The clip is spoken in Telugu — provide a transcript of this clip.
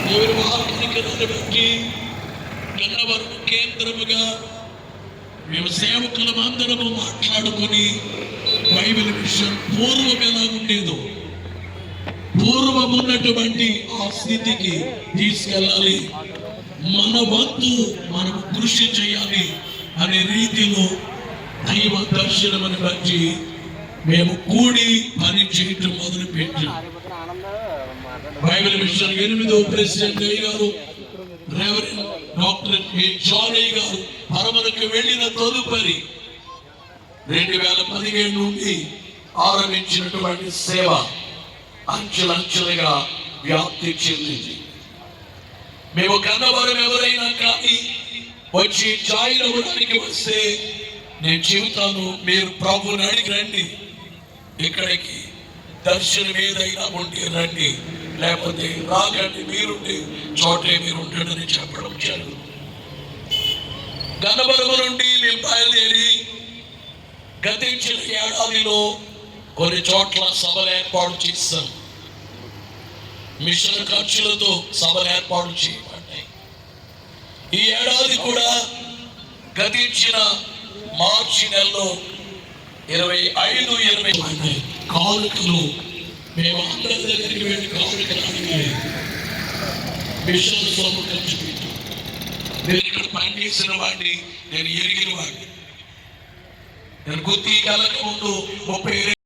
దేవుని వాహనాన్ని బట్టి గన్నవరం కేంద్రముగా మేము సేవకులం అందరము మాట్లాడుకొని బైబిల్ విషయం పూర్వం ఎలా ఉండేదో పూర్వం ఉన్నటువంటి ఆ స్థితికి తీసుకెళ్ళాలి, మన వంతు మనం కృషి చేయాలి అనే రీతిలో దైవ దర్శనమని బట్టి మేము కూడి పని చేయటం మొదలు పెట్టాం. బైబిల్ మిషన్ 8వ ప్రెసిడెంట్ గారు రెవరెండ్ డాక్టర్ జానయ్య గారు పరమలకు వెళ్ళిన తదుపరి 2017 నుండి ఆరంభించినటువంటి సేవ అంచెలంచెలుగా వ్యాప్తి చెందింది. మేము గన్నవరం ఎవరైనా కానీ వచ్చి జాయిన్ అవ్వడానికి వస్తే నేను చెబుతాను, మీరు ప్రభువుని అడిగి రండి, ఇక్కడికి దర్శనం ఏదైనా ఉంటే రండి, లేకపోతే రాకండి, మీరుండే చోటే మీరు ఉంటాడని చెప్పడం జరుగుతుంది. గన్నవరం నుండి మేము బయలుదేరి గతించిన ఏడాదిలో కొన్ని చోట్ల సభలు ఏర్పాటు చేస్తాం. మిషన్ ఖర్చులతో సభలు ఏర్పాటు చేయబడ్డాయి. ఈ ఏడాది కూడా గతించిన మార్చి నెలలో 25-20 కానుకలు మేము అందరి దగ్గరికి వెళ్ళి కానుకలు అడిగి మిషన్ సొమ్ము ఖర్చు పెట్టాం. నేను ఇక్కడ పనిచేసిన వాడిని, నేను ఎరిగిన వాడిని. నేను గుత్తి కలక ముందు 30